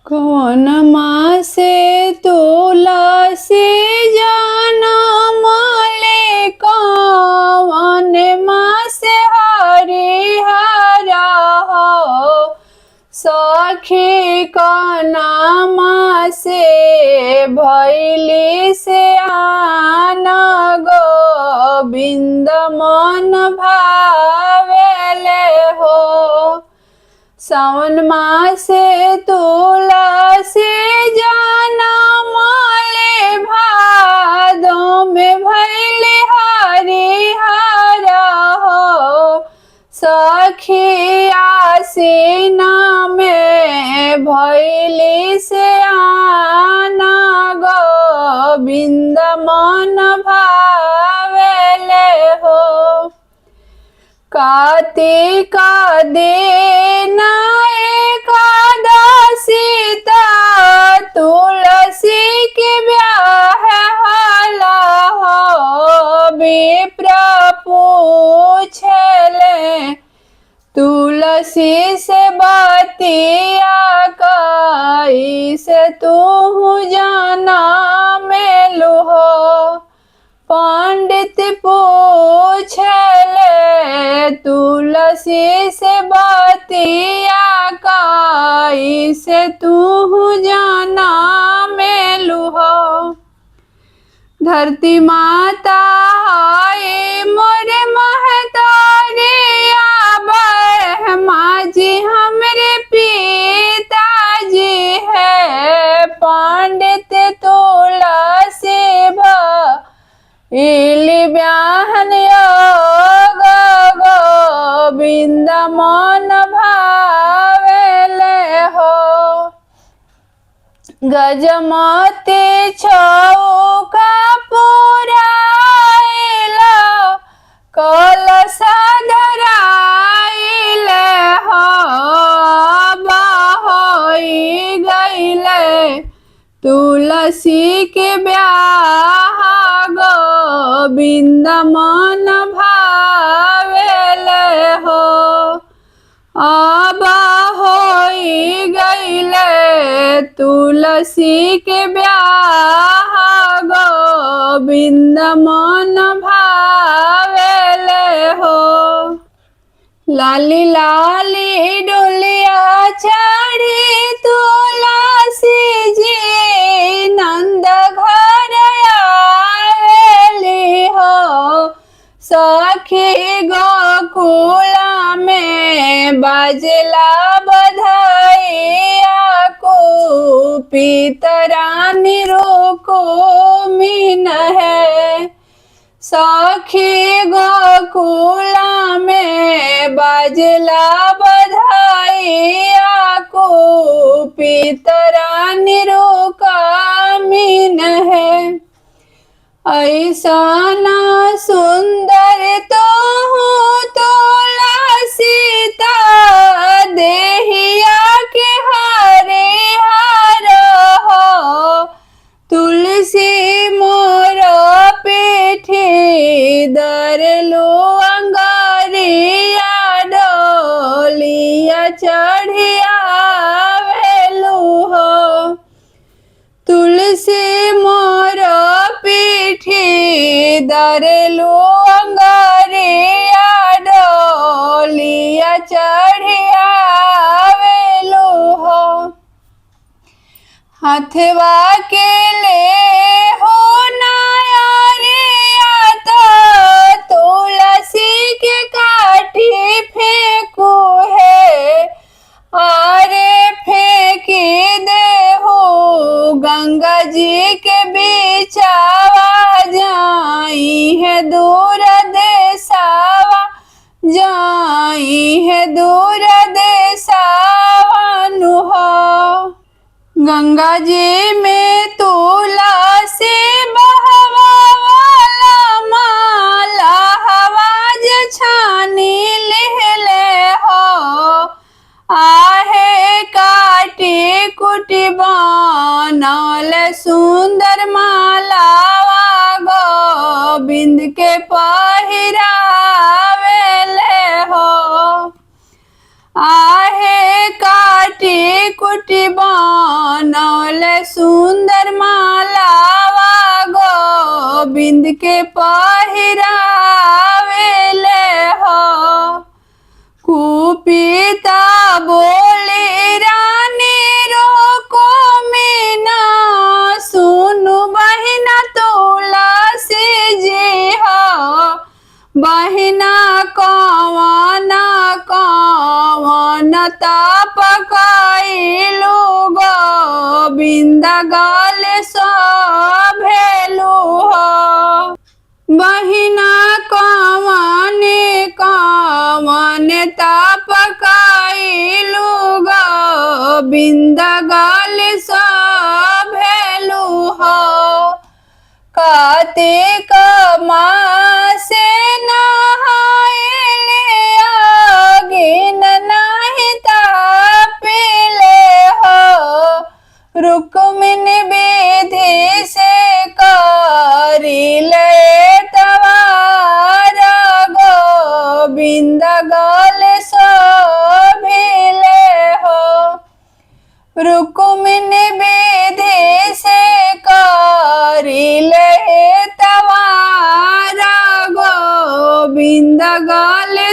कौन माँ से तुलसी जनम ले, कौन माँ से हरिहरा हो। सखी कौन माँ से भैली से आना, गोविंद मन भावेले हो। सावन मासे तुलसी जनम ले, भादों में भैली हरिहरा हो। सखी आसीना में भैली से आना, गोविंद मन भावेले हो। कार्तिक दिन एकादशी तुलसी के ब्याह होला हो। विप्र पूछले तुलसी से बतिया, कैसे तू जाना मेलू हो। पंडित पूछले तुलसी से बतिया, कैसे तू जाना मेलू हो। धरती माता है मोरे महतारिया, ब्रह्मा जी हमरे पिताजी है। पंडित तुलसी इली ब्याहन योग, गोविंद मन भावेले हो। गजमती चौका पुराइला, कलश धराइले हो। बहोई गईले तुलसी के ब्याह, गोविंद मन भावेले हो। अब होई गईले तुलसी के ब्याह, गोविंद मन भावेले हो। लाली लाली डोलिया चढ़ी तुलसी जी, नंद घर आवेली हो। सखी गोकुला में बाजला बधाइया, कुपित रानी रुक्मिणी है। सखी गोकुला में बाजला बधाइया, कुपित रानी रुक्मिणी है। ऐसा ना सुंदर तो हूँ तुलसी देहिया के हरिहर हो। तुलसी मोर पीठी दरलू अंगारिया, डोलिया चढ़िया वेलू हो। तुलसी मोर पीठी दरलू अंगारिया, डोलिया चढ़िया वेलू हो। हथवा के ले हो नारिया, तो तुलसी के काठी फेंकू है। अरे फेंकी दे हो गंगा जी के बीचावा, जाई है दूर देसावा, जाई है दूर देसावा नु हो। गंगा जी में तुलसी बहवाला, माला हवाज छानी लेले हो। आहे काटी कुटी बनल सुंदर मालावा, गोविंद के पहिरावेले हो। आहे काटी कुटी बनौले सुंदर मालावा गोविंद के पहिरावेले हो। कुपिता बोली रानी रोको मीना, सुनु बहिना तुलसी जी हो। बहिना कवन कवन ताप कइलू गोविंद गले सभेलू हो। बहिना कवन कवन ताप कइलू गोविंद गले सभेलू हो। कार्तिक मासे नहाइले आगिन नहीं तापिले हो। रुक्मिणी विधि से करिले तवार गोविंद गले शोभिले हो। रुक्मिणी विधि से करिले तवार गोविंद गले